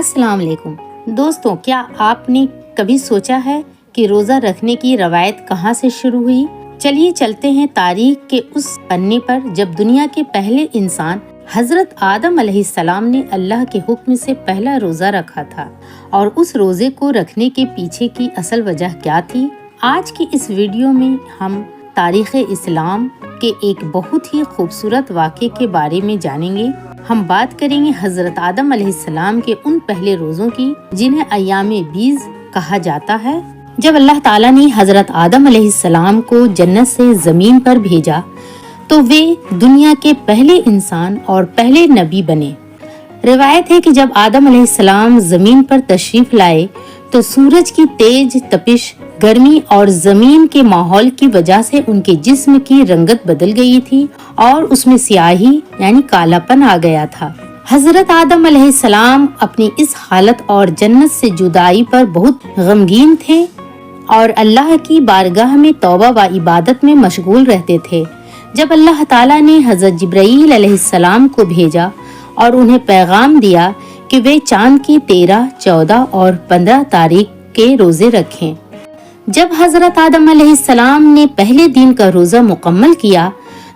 السلام علیکم دوستوں، کیا آپ نے کبھی سوچا ہے کہ روزہ رکھنے کی روایت کہاں سے شروع ہوئی؟ چلیے چلتے ہیں تاریخ کے اس پنے پر جب دنیا کے پہلے انسان حضرت آدم علیہ السلام نے اللہ کے حکم سے پہلا روزہ رکھا تھا، اور اس روزے کو رکھنے کے پیچھے کی اصل وجہ کیا تھی۔ آج کی اس ویڈیو میں ہم تاریخ اسلام کے ایک بہت ہی خوبصورت واقعے کے بارے میں جانیں گے۔ ہم بات کریں گے حضرت آدم علیہ السلام کے ان پہلے روزوں کی جنہیں ایام بیض کہا جاتا ہے۔ جب اللہ تعالیٰ نے حضرت آدم علیہ السلام کو جنت سے زمین پر بھیجا تو وہ دنیا کے پہلے انسان اور پہلے نبی بنے۔ روایت ہے کہ جب آدم علیہ السلام زمین پر تشریف لائے تو سورج کی تیز تپش، گرمی اور زمین کے ماحول کی وجہ سے ان کے جسم کی رنگت بدل گئی تھی اور اس میں سیاہی یعنی کالا پن آ گیا تھا۔ حضرت آدم علیہ السلام اپنی اس حالت اور جنت سے جدائی پر بہت غمگین تھے اور اللہ کی بارگاہ میں توبہ و عبادت میں مشغول رہتے تھے۔ جب اللہ تعالیٰ نے حضرت جبرائیل علیہ السلام کو بھیجا اور انہیں پیغام دیا کہ وہ چاند کی 13، 14 اور 15 تاریخ کے روزے رکھیں۔ جب حضرت آدم علیہ السلام نے پہلے دن کا روزہ مکمل کیا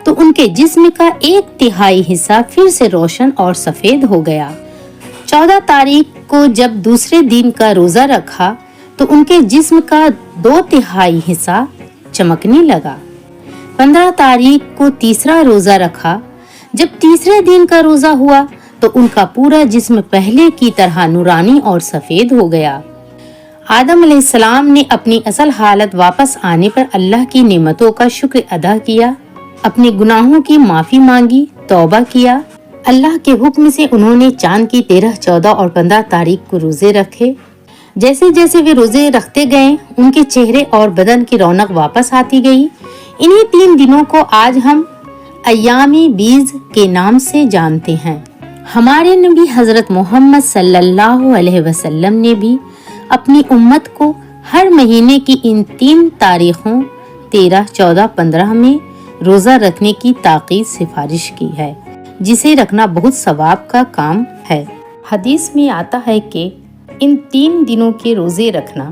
تو ان کے جسم کا 1/3 حصہ پھر سے روشن اور سفید ہو گیا۔ 14 تاریخ کو جب دوسرے دن کا روزہ رکھا تو ان کے جسم کا 2/3 حصہ چمکنے لگا۔ 15 تاریخ کو تیسرا روزہ رکھا۔ جب تیسرے دن کا روزہ ہوا تو ان کا پورا جسم پہلے کی طرح نورانی اور سفید ہو گیا۔ آدم علیہ السلام نے اپنی اصل حالت واپس آنے پر اللہ کی نعمتوں کا شکر ادا کیا، اپنے گناہوں کی معافی مانگی، توبہ کیا۔ اللہ کے حکم سے انہوں نے چاند کی 13، 14 اور 15 تاریخ کو روزے رکھے۔ جیسے جیسے وہ روزے رکھتے گئے ان کے چہرے اور بدن کی رونق واپس آتی گئی۔ انہی 3 دنوں کو آج ہم ایام بیض کے نام سے جانتے ہیں۔ ہمارے نبی حضرت محمد صلی اللہ علیہ وسلم نے بھی اپنی امت کو ہر مہینے کی ان 3 تاریخوں 13، 14، 15 میں روزہ رکھنے کی تاکید سفارش کی ہے، جسے رکھنا بہت ثواب کا کام ہے۔ حدیث میں آتا ہے کہ ان 3 دنوں کے روزے رکھنا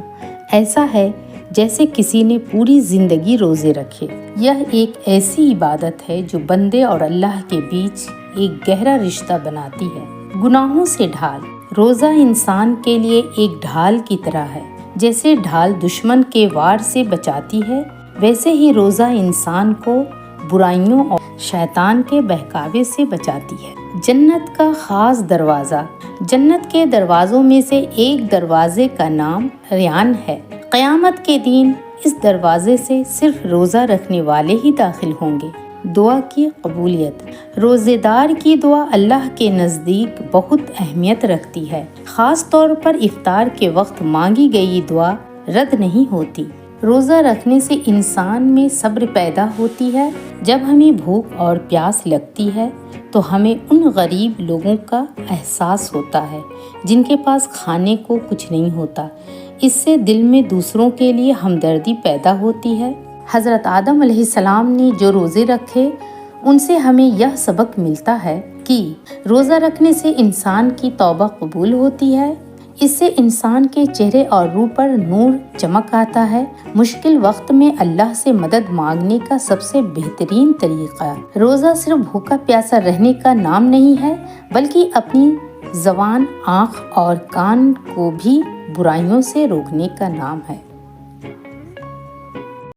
ایسا ہے جیسے کسی نے پوری زندگی روزے رکھے۔ یہ ایک ایسی عبادت ہے جو بندے اور اللہ کے بیچ ایک گہرا رشتہ بناتی ہے۔ گناہوں سے ڈھال۔ روزہ انسان کے لیے ایک ڈھال کی طرح ہے۔ جیسے ڈھال دشمن کے وار سے بچاتی ہے، ویسے ہی روزہ انسان کو برائیوں اور شیطان کے بہکاوے سے بچاتی ہے۔ جنت کا خاص دروازہ۔ جنت کے دروازوں میں سے ایک دروازے کا نام ریان ہے۔ قیامت کے دن اس دروازے سے صرف روزہ رکھنے والے ہی داخل ہوں گے۔ دعا کی قبولیت۔ روزے دار کی دعا اللہ کے نزدیک بہت اہمیت رکھتی ہے، خاص طور پر افطار کے وقت مانگی گئی دعا رد نہیں ہوتی۔ روزہ رکھنے سے انسان میں صبر پیدا ہوتی ہے۔ جب ہمیں بھوک اور پیاس لگتی ہے تو ہمیں ان غریب لوگوں کا احساس ہوتا ہے جن کے پاس کھانے کو کچھ نہیں ہوتا۔ اس سے دل میں دوسروں کے لیے ہمدردی پیدا ہوتی ہے۔ حضرت آدم علیہ السلام نے جو روزے رکھے ان سے ہمیں یہ سبق ملتا ہے کہ روزہ رکھنے سے انسان کی توبہ قبول ہوتی ہے۔ اس سے انسان کے چہرے اور روح پر نور چمک آتا ہے۔ مشکل وقت میں اللہ سے مدد مانگنے کا سب سے بہترین طریقہ روزہ صرف بھوکا پیاسا رہنے کا نام نہیں ہے، بلکہ اپنی زبان، آنکھ اور کان کو بھی برائیوں سے روکنے کا نام ہے۔